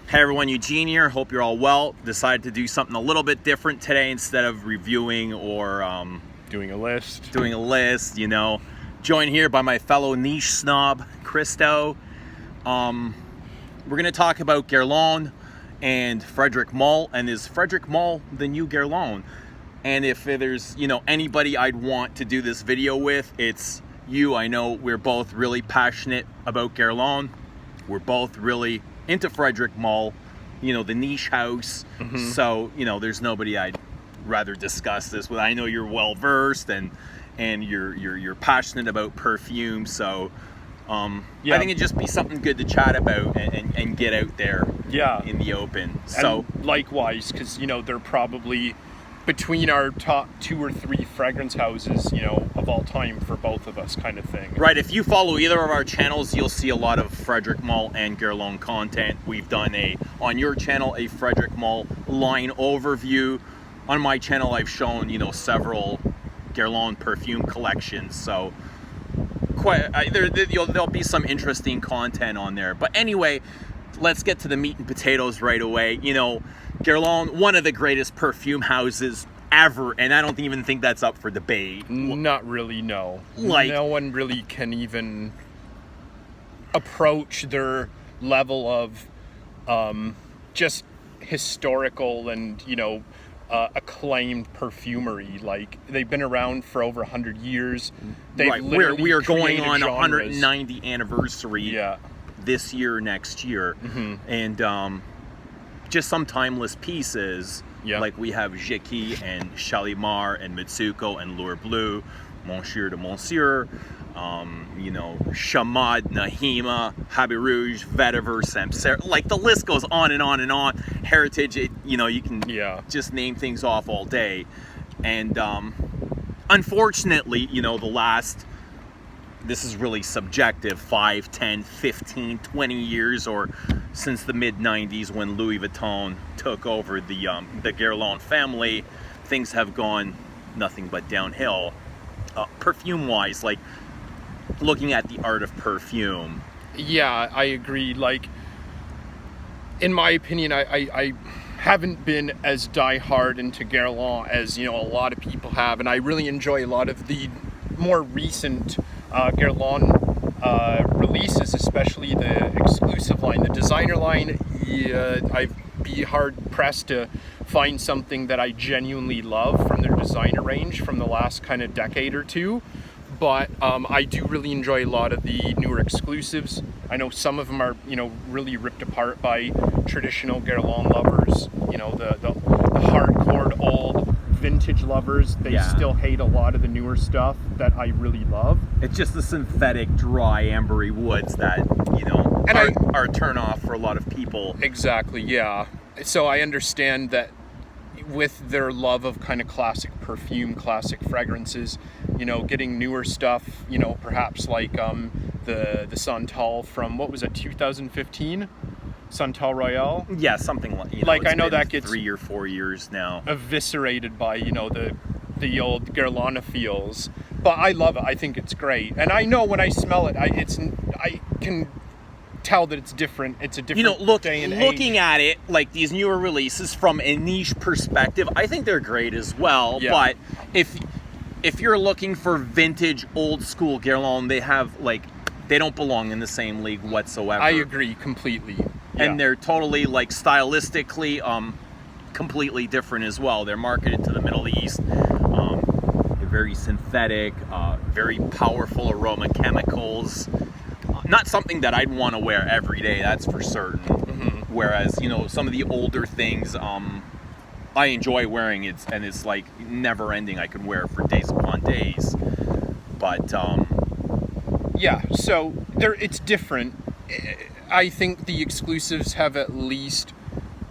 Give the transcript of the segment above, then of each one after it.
Hey everyone, Eugene here. Hope you're all well. Decided to do something a little bit different today instead of reviewing or doing a list. You know. Joined here by my fellow niche snob, Kristo. We're gonna talk about Guerlain and Frederic Malle. And is Frederic Malle the new Guerlain? And if there's anybody I'd want to do this video with, it's you. I know we're both really passionate about Guerlain. We're both really into Frederic Malle, the niche house. Mm-hmm. So, there's nobody I'd rather discuss this with. I know you're well versed and you're passionate about perfume. So, I think it'd just be something good to chat about and get out there in the open. So and likewise, because, they're probably between our top 2 or 3 fragrance houses, of all time for both of us, kind of thing. Right, if you follow either of our channels, you'll see a lot of Frederic Malle and Guerlain content. We've done on your channel, a Frederic Malle line overview. On my channel, I've shown, several Guerlain perfume collections. So there'll be some interesting content on there. But anyway, let's get to the meat and potatoes right away. Guerlain, one of the greatest perfume houses ever, and I don't even think that's up for debate. Not really, no. No one really can even approach their level of just historical and, acclaimed perfumery. Like, they've been around for over 100 years. Right, we are going on 190th anniversary this year, next year. Mm-hmm. And just some timeless pieces. Like we have Jiki and Shalimar and Mitsuko and L'Or Bleu, Monsieur de Monsieur, Chamad, Nahima, Habit Rouge, Vetiver, Samsara. Like, the list goes on and on and on. Heritage, you can just name things off all day. And unfortunately, this is really subjective, 5, 10, 15, 20 years, or since the mid-90s when Louis Vuitton took over the Guerlain family, things have gone nothing but downhill. Perfume-wise, like, looking at the art of perfume. Yeah, I agree. Like, in my opinion, I haven't been as die-hard into Guerlain as, a lot of people have, and I really enjoy a lot of the more recent Guerlain releases, especially the exclusive line. The designer line, I'd be hard pressed to find something that I genuinely love from their designer range from the last kind of decade or two. But I do really enjoy a lot of the newer exclusives. I know some of them are, really ripped apart by traditional Guerlain lovers. The hardcore old vintage lovers. They still hate a lot of the newer stuff that I really love. It's just the synthetic, dry, ambery woods that, are a turn off for a lot of people. Exactly, yeah. So I understand that with their love of kind of classic perfume, classic fragrances, getting newer stuff, perhaps like the Santal from, what was it, 2015? Santal Royale? Yeah, something like, I know that gets 3 or 4 years now. Eviscerated by, the old Guerlain feels. But I love it. I think it's great. And I know when I smell it, I can tell that it's different. It's a different day and age. Looking at it, like these newer releases from a niche perspective, I think they're great as well. Yeah. But if you're looking for vintage, old school Guerlain, they don't belong in the same league whatsoever. I agree completely. And they're totally, stylistically, completely different as well. They're marketed to the Middle East. They're very synthetic, very powerful aroma chemicals. Not something that I'd want to wear every day, that's for certain. Mm-hmm. Whereas, some of the older things, I enjoy wearing it, and it's like never ending. I can wear it for days upon days. But, so it's different. I think the exclusives have at least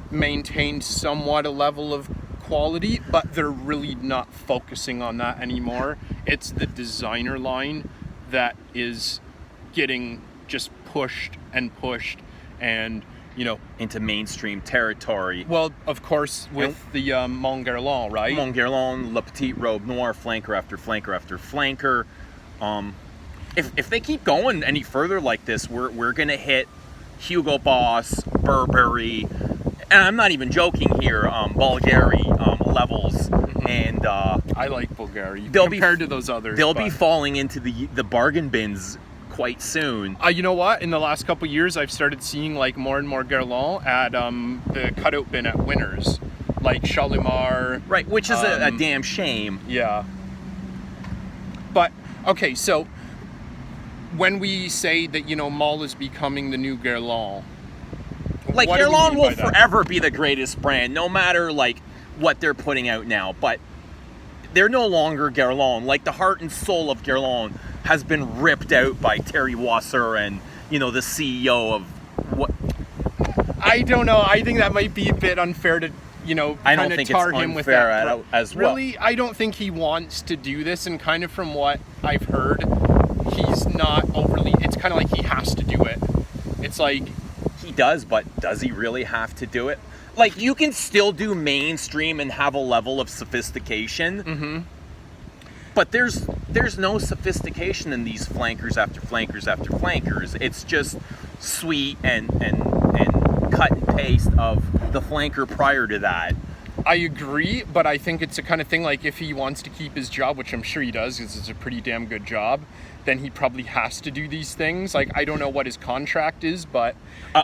maintained somewhat a level of quality, but they're really not focusing on that anymore. It's the designer line that is getting just pushed and into mainstream territory. Well, of course, with the Mon Guerlain, right? Mon Guerlain, La Petite Robe Noire, flanker after flanker after flanker. If they keep going any further like this, we're gonna hit Hugo Boss, Burberry, and I'm not even joking here, Bulgari levels, and I like Bulgari compared to those others. They'll be falling into the bargain bins quite soon. You know what? In the last couple years, I've started seeing like more and more Guerlain at the cutout bin at Winners, like Shalimar. Right, which is a damn shame. Yeah. But okay, so when we say that, you know, Malle is becoming the new Guerlain, like what do we Guerlain mean will by that? forever be the greatest brand, no matter like what they're putting out now. But they're no longer Guerlain. Like the heart and soul of Guerlain has been ripped out by Thierry Wasser and, you know, the CEO of what. I don't know. I think that might be a bit unfair to, you know, I don't kind of think tar it's him with unfair that. as well. Really, I don't think he wants to do this, and kind of from what I've heard, he's not overly. It's kind of like he has to do it. It's like he does, but does he really have to do it? Like, you can still do mainstream and have a level of sophistication, but there's no sophistication in these flankers after flankers after flankers. It's just sweet and cut and paste of the flanker prior to that. I agree, but I think it's the kind of thing like if he wants to keep his job, which I'm sure he does because it's a pretty damn good job, then he probably has to do these things. Like, I don't know what his contract is, but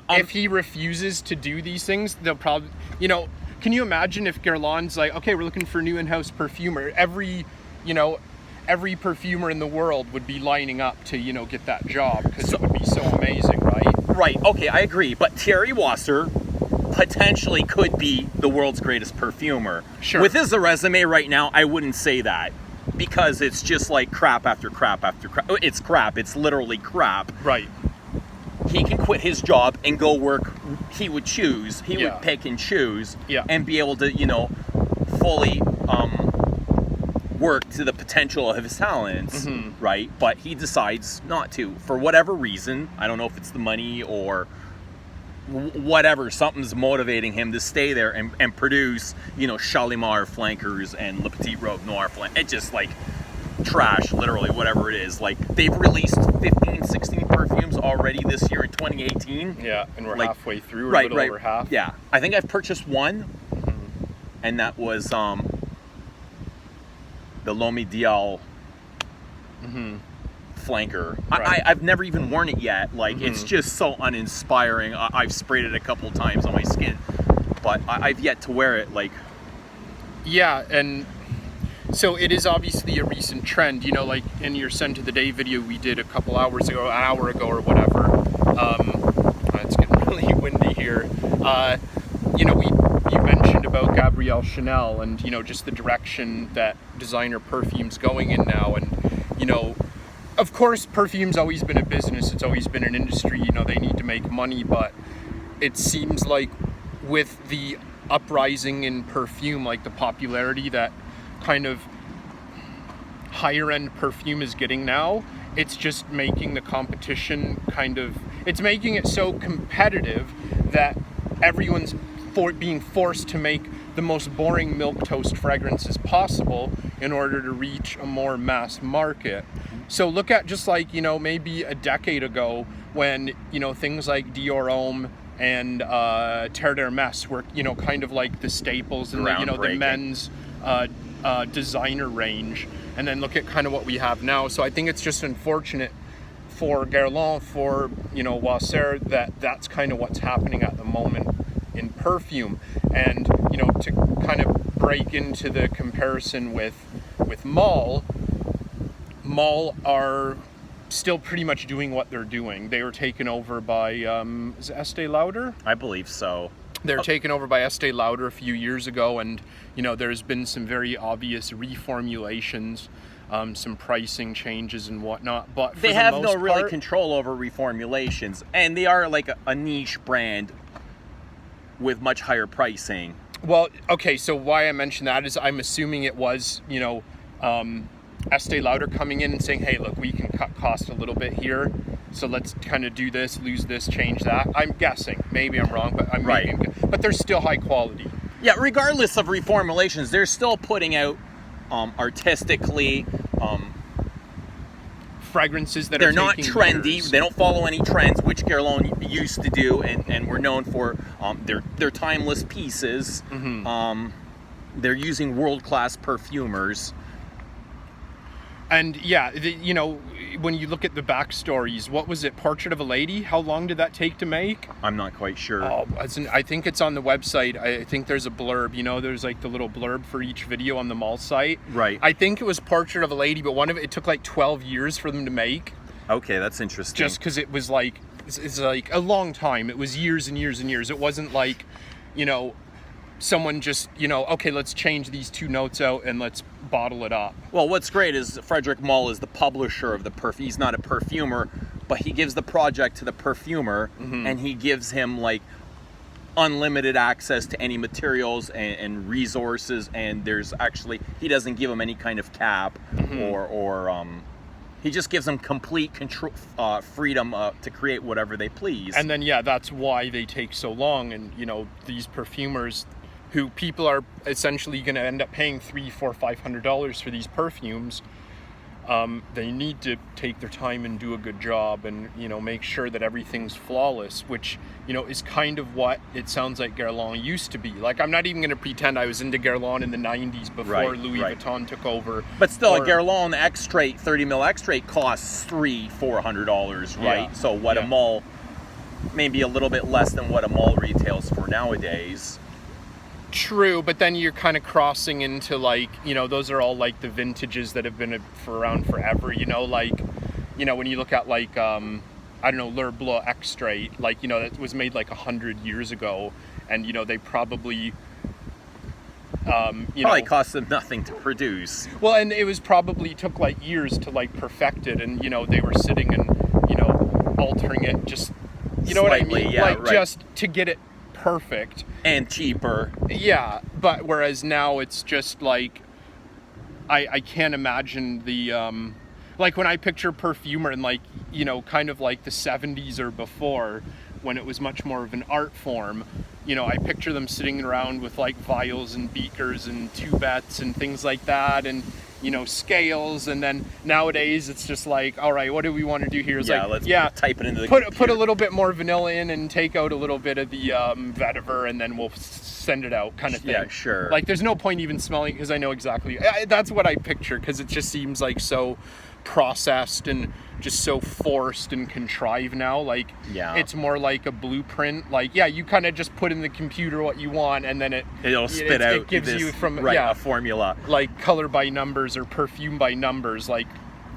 if he refuses to do these things, they'll probably, you know, can you imagine if Guerlain's like, okay, we're looking for a new in-house perfumer. Every perfumer in the world would be lining up to, you know, get that job because it would be so amazing, right? Right, okay, I agree. But Thierry Wasser potentially could be the world's greatest perfumer. Sure. With his resume right now, I wouldn't say that. Because it's just like crap after crap after crap. It's crap. It's literally crap. Right. He can quit his job and go work. He would choose. He Yeah. would pick and choose. Yeah. And be able to, you know, fully work to the potential of his talents. Right? But he decides not to. For whatever reason. I don't know if it's the money or whatever, something's motivating him to stay there and produce, you know, Shalimar flankers and Le Petit Robe Noir flank. It's just like trash, literally, whatever it is. Like, they've released 15, 16 perfumes already this year in 2018. Yeah, and we're like, halfway through, or a little over half. Yeah, I think I've purchased one, and that was the L'Homme Ideal flanker. Right. I've never even worn it yet. Like, it's just so uninspiring. I've sprayed it a couple times on my skin, but I've yet to wear it. Like, yeah, and so it is obviously a recent trend, you know, like in your Scent of the Day video we did a couple hours ago, an hour ago or whatever. It's getting really windy here. You know, you mentioned about Gabrielle Chanel and, you know, just the direction that designer perfume's going in now, and, you know, of course, perfume's always been a business. It's always been an industry. You know, they need to make money, but it seems like with the uprising in perfume, like the popularity that kind of higher end perfume is getting now, it's just making the competition it's making it so competitive that everyone's being forced to make the most boring milquetoast fragrances possible in order to reach a more mass market. So look at just like, you know, maybe a decade ago when, you know, things like Dior Homme and Terre d'Hermès were, you know, kind of like the staples and the, you know, the men's designer range. And then look at kind of what we have now. So I think it's just unfortunate for Guerlain, for, you know, Wasser, that's kind of what's happening at the moment in perfume. And, you know, to kind of break into the comparison with Malle are still pretty much doing what they're doing. They were taken over by is it Estee Lauder? I believe so. They're taken over by Estee Lauder a few years ago, and, you know, there's been some very obvious reformulations, some pricing changes and whatnot. But they have no really control over reformulations, and they are like a niche brand with much higher pricing. Well, okay, so why I mention that is I'm assuming it was, you know, Estee Lauder coming in and saying, hey, look, we can cut cost a little bit here, so let's kind of do this, lose this, change that. I'm guessing. Maybe I'm wrong, but I'm right. But they're still high quality. Yeah, regardless of reformulations, they're still putting out artistically fragrances that they're are not taking trendy. years. They don't follow any trends, which Guerlain used to do, and we're known for. They're timeless pieces. They're using world-class perfumers. And yeah, you know, when you look at the backstories, what was it? Portrait of a Lady? How long did that take to make? I'm not quite sure. Oh, I think it's on the website. I think there's a blurb. You know, there's like the little blurb for each video on the mall site. Right. I think it was Portrait of a Lady, but it took like 12 years for them to make. Okay, that's interesting. Just because it was like, it's like a long time. It was years and years and years. It wasn't like, you know, someone just, you know, okay, let's change these 2 notes out and let's bottle it up. Well, what's great is Frederic Malle is the publisher of the perfume. He's not a perfumer, but he gives the project to the perfumer, and he gives him like unlimited access to any materials and resources. And there's actually, he doesn't give him any kind of cap or he just gives them complete control, freedom to create whatever they please. And then, yeah, that's why they take so long. And, you know, these perfumers who people are essentially going to end up paying $300, $400, $500 for these perfumes, they need to take their time and do a good job and, you know, make sure that everything's flawless, which, you know, is kind of what it sounds like Guerlain used to be. Like, I'm not even going to pretend I was into Guerlain in the 90s before Louis Vuitton took over. But still, a Guerlain, the X-Straight, 30 mil X-Straight costs $300, $400, right? Yeah. So what a mall, maybe a little bit less than what a mall retails for nowadays. True, but then you're kind of crossing into, like, you know, those are all like the vintages that have been around forever, you know, like, you know, when you look at like, I don't know, L'Heure Bleu X-Straight, like, you know, that was made like 100 years ago, and, you know, they probably, probably cost them nothing to produce. Well, and it was probably took like years to like perfect it, and, you know, they were sitting and, you know, altering it just, you know Slightly, what I mean? yeah, like, just to get it perfect. And cheaper. Yeah, but whereas now it's just like, I can't imagine the, like when I picture perfumer in, like, you know, kind of like the 70s or before, when it was much more of an art form, you know, I picture them sitting around with like vials and beakers and tubettes and things like that, and, you know, scales. And then nowadays it's just like, all right, what do we want to do here? It's Let's type it into the put a little bit more vanilla in and take out a little bit of the vetiver, and then we'll send it out, kind of thing. Yeah, sure. Like, there's no point even smelling, because I know exactly, that's what I picture, because it just seems like so processed and just so forced and contrived now. Like, it's more like a blueprint. Like, you kind of just put in the computer what you want, and then it'll spit out. It gives you from a formula, like color by numbers or perfume by numbers, like,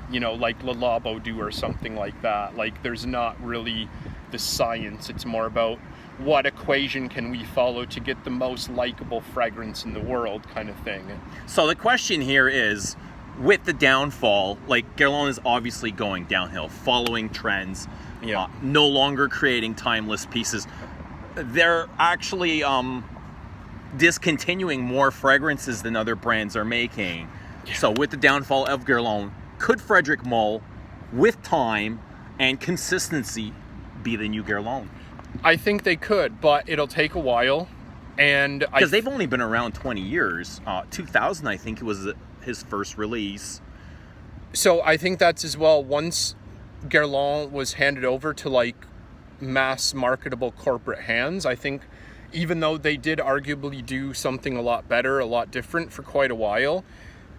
you know, like Le Labo do or something like that. Like, there's not really the science. It's more about what equation can we follow to get the most likable fragrance in the world, kind of thing. So the question here is, with the downfall, like, Guerlain is obviously going downhill, following trends, no longer creating timeless pieces. They're actually discontinuing more fragrances than other brands are making. So with the downfall of Guerlain, could Frederic Malle, with time and consistency, be the new Guerlain? I think they could, but it'll take a while. And because they've only been around 20 years. 2000, I think, it was his first release. So I think that's as well. Once Guerlain was handed over to like mass marketable corporate hands, I think, even though they did arguably do something a lot better, a lot different for quite a while,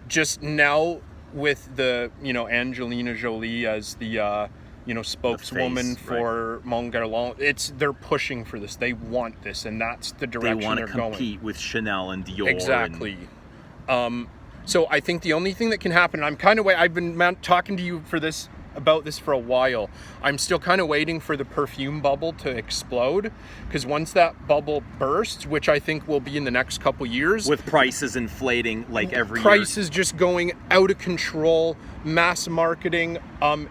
just now with the, you know, Angelina Jolie as the you know, spokeswoman for Mon Guerlain, they're pushing for this. They want this, and that's the direction they're going. They want to compete with Chanel and Dior. Exactly. So I think the only thing that can happen, and I'm kind of I've been talking to you about this for a while. I'm still kind of waiting for the perfume bubble to explode, because once that bubble bursts, which I think will be in the next couple years, with prices inflating like every prices year. Just going out of control, mass marketing,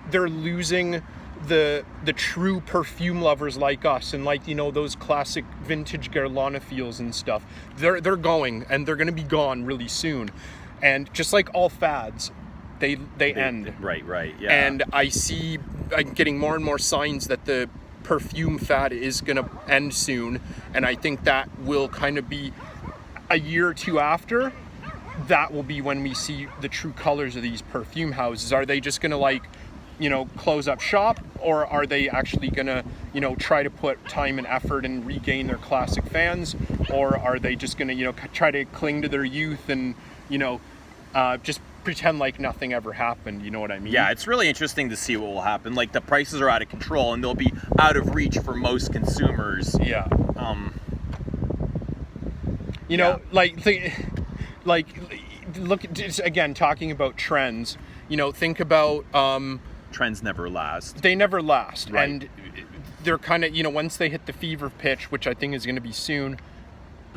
they're losing the true perfume lovers like us, and, like, you know, those classic vintage Guerlain feels and stuff. They're going, and they're going to be gone really soon. And just like all fads, they end. Right, yeah. And I'm getting more and more signs that the perfume fad is going to end soon. And I think that will kind of be a year or two after. That will be when we see the true colors of these perfume houses. Are they just going to, like, you know, close up shop, or are they actually gonna, you know, try to put time and effort and regain their classic fans, or are they just gonna, you know, try to cling to their youth and, you know, just pretend like nothing ever happened? You know what I mean? Yeah, it's really interesting to see what will happen. Like, the prices are out of control and they'll be out of reach for most consumers. Yeah. You Yeah. know, like look at, again, talking about trends, you know, think about Trends never last. they never last. Right. And they're kind of, you know, once they hit the fever pitch, which I think is going to be soon,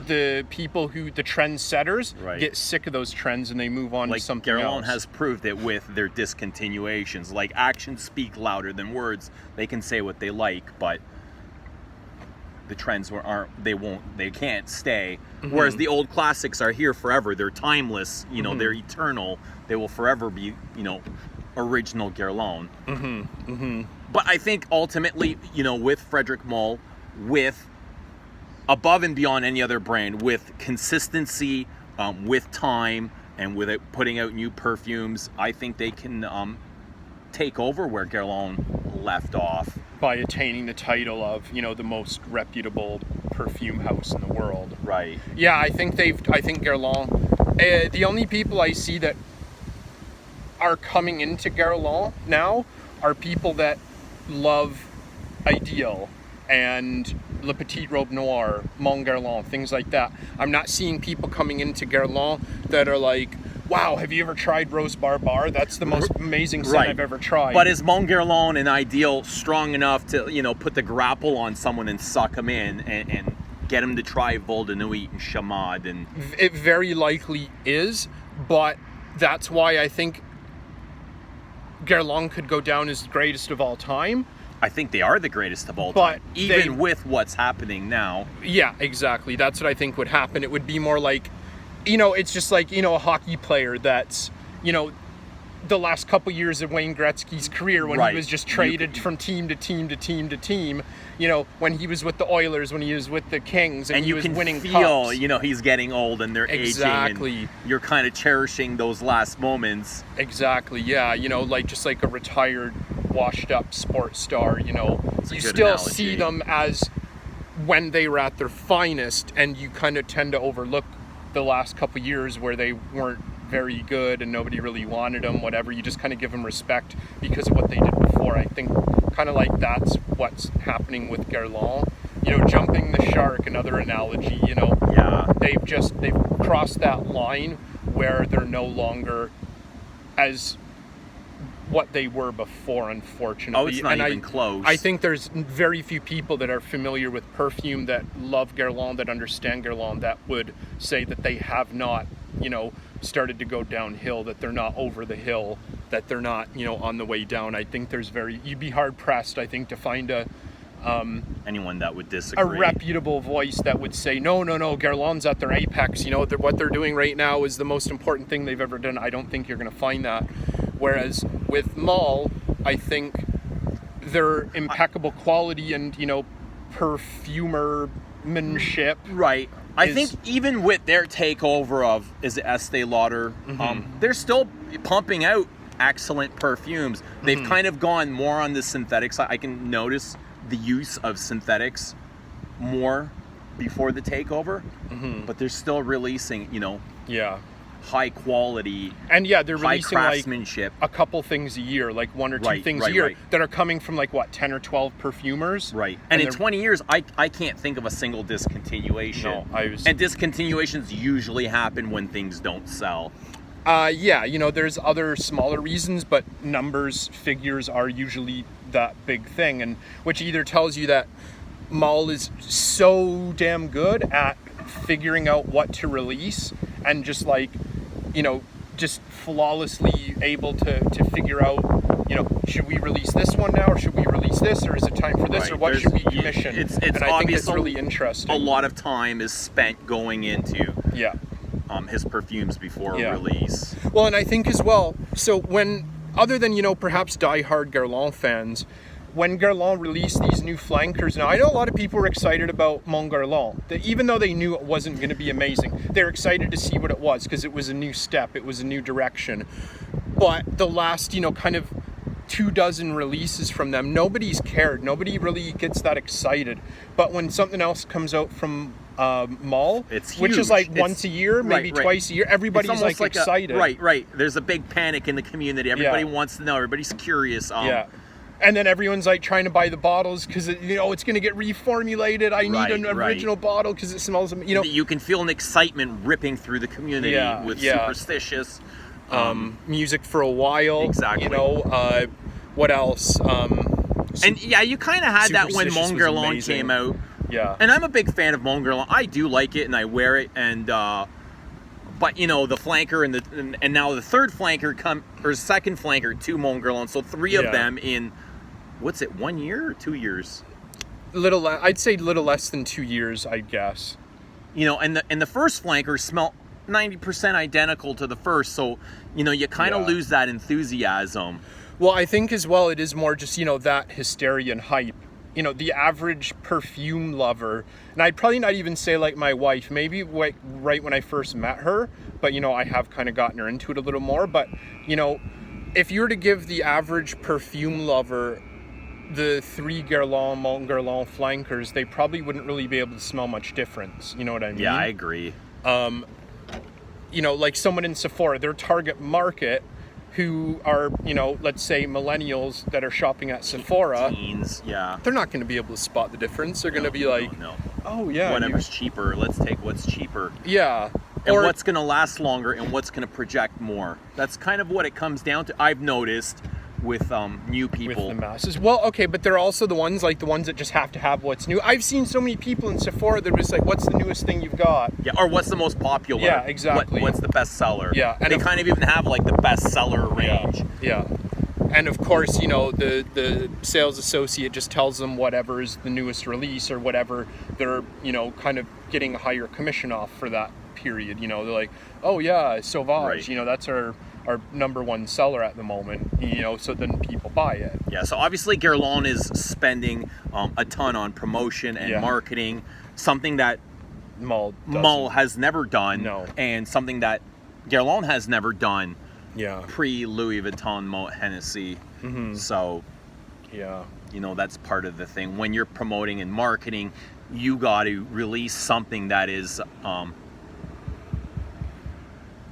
the people who, the trend setters, Right. get sick of those trends and they move on to Like, something Guerlain else. has proved it with their discontinuations. Like, actions speak louder than words. They can say what they like, but the trends they can't stay. Mm-hmm. Whereas the old classics are here forever. They're timeless, you know, they're eternal. They will forever be, you know, original Guerlain. But I think ultimately, you know, with Frederic Malle, with above and beyond any other brand, with consistency, with time, and with it putting out new perfumes, I think they can take over where Guerlain left off. By attaining the title of, you know, the most reputable perfume house in the world. Right. Yeah, I think Guerlain, the only people I see that are coming into Guerlain now are people that love Ideal and Le Petit Robe Noir, Mon Guerlain, things like that. I'm not seeing people coming into Guerlain that are like, wow, have you ever tried Rose Barbar? That's the most amazing scent I've ever tried. But is Mon Guerlain and Ideal strong enough to, you know, put the grapple on someone and suck them in and get them to try Vol de Nuit and Chamade? And it very likely is, but that's why I think Guerlain could go down as the greatest of all time. I think they are the greatest of all But time, even with what's happening now. Yeah, exactly. That's what I think would happen. It would be more like, you know, it's just like, you know, a hockey player that's, you know, the last couple years of Wayne Gretzky's career when he was just traded from team to team to team to team, you know, when he was with the Oilers, when he was with the Kings, and he was winning feel, cups. you know, he's getting old and they're Exactly. aging. And you're kind of cherishing those last moments. Exactly, yeah. You know, like just like a retired, washed up sports star, you know, a you good still analogy. see them as when they were at their finest, and you kind of tend to overlook the last couple years where they weren't very good and nobody really wanted them, whatever. You just kind of give them respect because of what they did before. I think kind of like that's what's happening with Guerlain. You know, jumping the shark, another analogy, you know. Yeah. They've crossed that line where they're no longer as what they were before, unfortunately. Oh, it's not even close. I think there's very few people that are familiar with perfume that love Guerlain, that understand Guerlain, that would say that they have not, you know, started to go downhill, that they're not over the hill, that they're not, you know, on the way down. I think you'd be hard pressed, I think, to find anyone that would disagree. a reputable voice that would say, no, Guerlain's at their apex, you know, what they're doing right now is the most important thing they've ever done. I don't think you're going to find that. Whereas with Malle, I think their impeccable quality and, you know, perfumermanship. Right. I think even with their takeover of, is it Estee Lauder, they're still pumping out excellent perfumes. They've kind of gone more on the synthetic side. I can notice the use of synthetics more before the takeover, but they're still releasing, you know, high quality, and yeah, they're high releasing like craftsmanship. a couple things a year, like one or two things a year that are coming from like what, 10 or 12 perfumers. Right. And in 20 years, I can't think of a single discontinuation. No, And discontinuations usually happen when things don't sell. Yeah, you know, there's other smaller reasons, but figures are usually that big thing, and which either tells you that Malle is so damn good at figuring out what to release and just like, you know, just flawlessly able to figure out, you know, should we release this one now, or should we release this, or is it time for this, or what should we commission? It's and I think it's obviously really interesting. A lot of time is spent going into his perfumes before release. Well, and I think as well, so when, other than, you know, perhaps die-hard Guerlain fans, when Guerlain released these new flankers, now I know a lot of people were excited about Mon Guerlain, that even though they knew it wasn't going to be amazing, they're excited to see what it was because it was a new step, it was a new direction. But the last, you know, kind of 24 releases from them, nobody's cared. Nobody really gets that excited. But when something else comes out from Malle, it's which huge. is like It's, once a year, maybe twice a year, everybody's like excited. Right. There's a big panic in the community. Everybody wants to know. Everybody's curious. Yeah. And then everyone's like trying to buy the bottles because it's going to get reformulated. I need an original bottle because it smells. You can feel an excitement ripping through the community with superstitious music for a while. Exactly. What else? And you kind of had that when Mon Guerlain came out. Yeah. And I'm a big fan of Mon Guerlain. I do like it and I wear it. And but the flanker and now the third flanker second flanker to Mon Guerlain. So 3 of them in. What's it, 1 year or 2 years? I'd say little less than 2 years, I guess. And the first flanker smelled 90% identical to the first, so you kind of lose that enthusiasm. Well, I think as well it is more just that hysteria and hype. The average perfume lover, and I'd probably not even say like my wife, maybe right when I first met her, but I have kind of gotten her into it a little more. But if you were to give the average perfume lover the 3 Mon Guerlain flankers, they probably wouldn't really be able to smell much difference. You know what I mean? Yeah, I agree. Like someone in Sephora, their target market, who are, let's say millennials that are shopping at Sephora. Teens, yeah. They're not going to be able to spot the difference. They're going to be like, no. Oh, yeah. Whatever's cheaper. Let's take what's cheaper. Yeah. And what's going to last longer and what's going to project more. That's kind of what it comes down to. I've noticed with new people. With the masses. Well, okay, but they're also the ones that just have to have what's new. I've seen so many people in Sephora that are just like, what's the newest thing you've got? Yeah, or what's the most popular? Yeah, exactly. What's the best seller? Yeah. And they kind of even have like the best seller range. Yeah. And of course, the sales associate just tells them whatever is the newest release or whatever they're, kind of getting a higher commission off for that period. They're like, oh yeah, Sauvage, that's our number one seller at the moment, so then people buy it. Yeah, so obviously Guerlain is spending a ton on promotion and marketing, something that Malle has never done, and something that Guerlain has never done pre-Louis Vuitton Moet Hennessy. Mm-hmm. So, that's part of the thing. When you're promoting and marketing, you got to release something that is...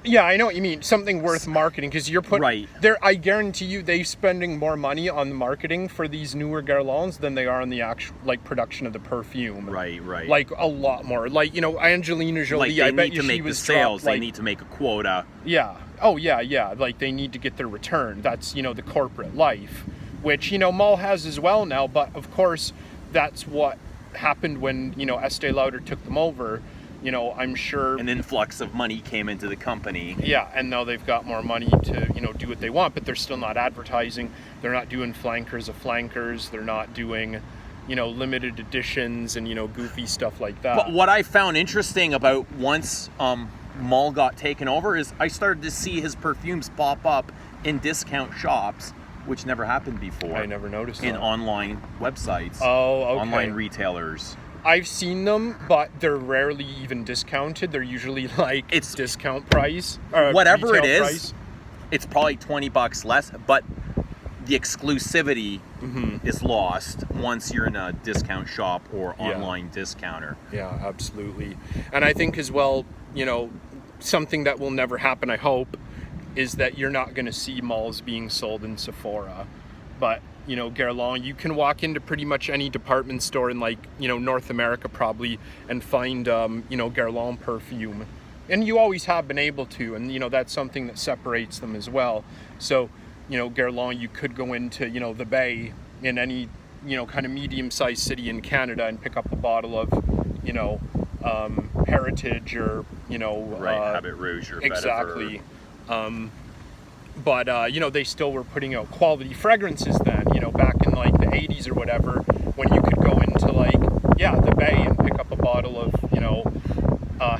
Yeah, I know what you mean. Something worth marketing, because you're putting there. I guarantee you, they're spending more money on the marketing for these newer Guerlains than they are on the actual production of the perfume. Right. Like a lot more. Like Angelina Jolie. I bet you she was sales. They need to make a quota. Yeah. Oh yeah. Like they need to get their return. That's the corporate life, which Malle has as well now. But of course, that's what happened when Estee Lauder took them over. I'm sure an influx of money came into the company. Yeah, and now they've got more money to, do what they want, but they're still not advertising. They're not doing flankers of flankers. They're not doing, limited editions and, goofy stuff like that. But what I found interesting about once Malle got taken over is I started to see his perfumes pop up in discount shops, which never happened before. I never noticed that. In online websites. Oh, okay. Online retailers. I've seen them, but they're rarely even discounted. They're usually it's discount price. Whatever it is, price. It's probably $20 less, but the exclusivity is lost once you're in a discount shop or online discounter. Yeah, absolutely. And I think as well, something that will never happen, I hope, is that you're not going to see Malles being sold in Sephora. But Guerlain, you can walk into pretty much any department store in North America probably and find Guerlain perfume, and you always have been able to, and that's something that separates them as well. So Guerlain, you could go into the Bay in any kind of medium-sized city in Canada and pick up a bottle of Heritage or Habit Rouge or exactly. But they still were putting out quality fragrances then, back in the 80s or whatever, when you could go into the Bay and pick up a bottle of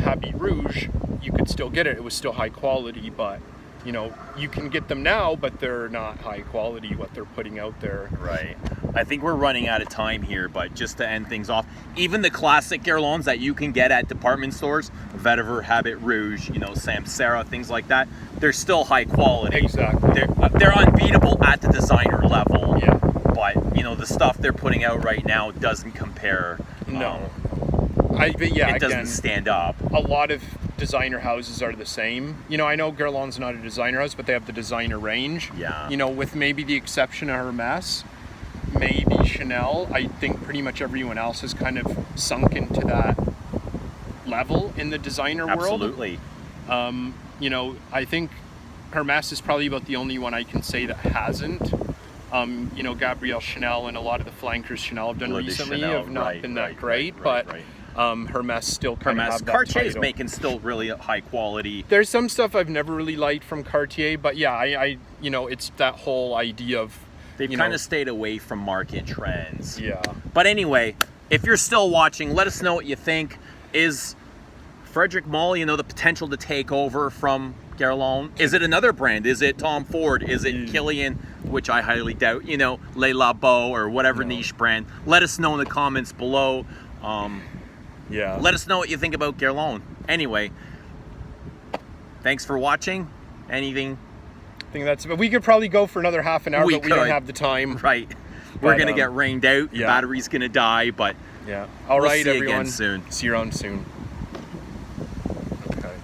Habit Rouge. You could still get it. It was still high quality, but you can get them now, but they're not high quality what they're putting out there. Right. I think we're running out of time here, but just to end things off, even the classic Guerlains that you can get at department stores, Vetiver, Habit Rouge, you know, Samsara, things like that, they're still high quality. Exactly. They're unbeatable at the designer level. Yeah. But, you know, the stuff they're putting out right now doesn't compare. No. But yeah, it doesn't stand up. A lot of designer houses are the same. You know, I know Guerlain's not a designer house, but they have the designer range. Yeah. You know, with maybe the exception of Hermes, maybe Chanel, I think pretty much everyone else has kind of sunk into that level in the designer world. Absolutely. You know, I think Hermes is probably about the only one I can say that hasn't. You know, Gabrielle Chanel and a lot of the flankers Chanel have done recently have not been that great, but Hermes still kind of have that Cartier's title. making still really high quality. There's some stuff I've never really liked from Cartier, but yeah, I you know, it's that whole idea of They've kind of stayed away from market trends. Yeah. But anyway, if you're still watching, let us know what you think. Is Frederic Malle, you know, the potential to take over from Guerlain? Is it another brand? Is it Tom Ford? Is it Kilian, which I highly doubt, you know, Le Labo or whatever niche brand? Let us know in the comments below. Yeah. Let us know what you think about Guerlain. Anyway, thanks for watching. Anything? I think that's, but we could probably go for another half an hour, but we don't have the time. Right. We're going to get rained out. Yeah. Battery's going to die, but yeah. All we'll right, see you everyone. again soon. See you around soon.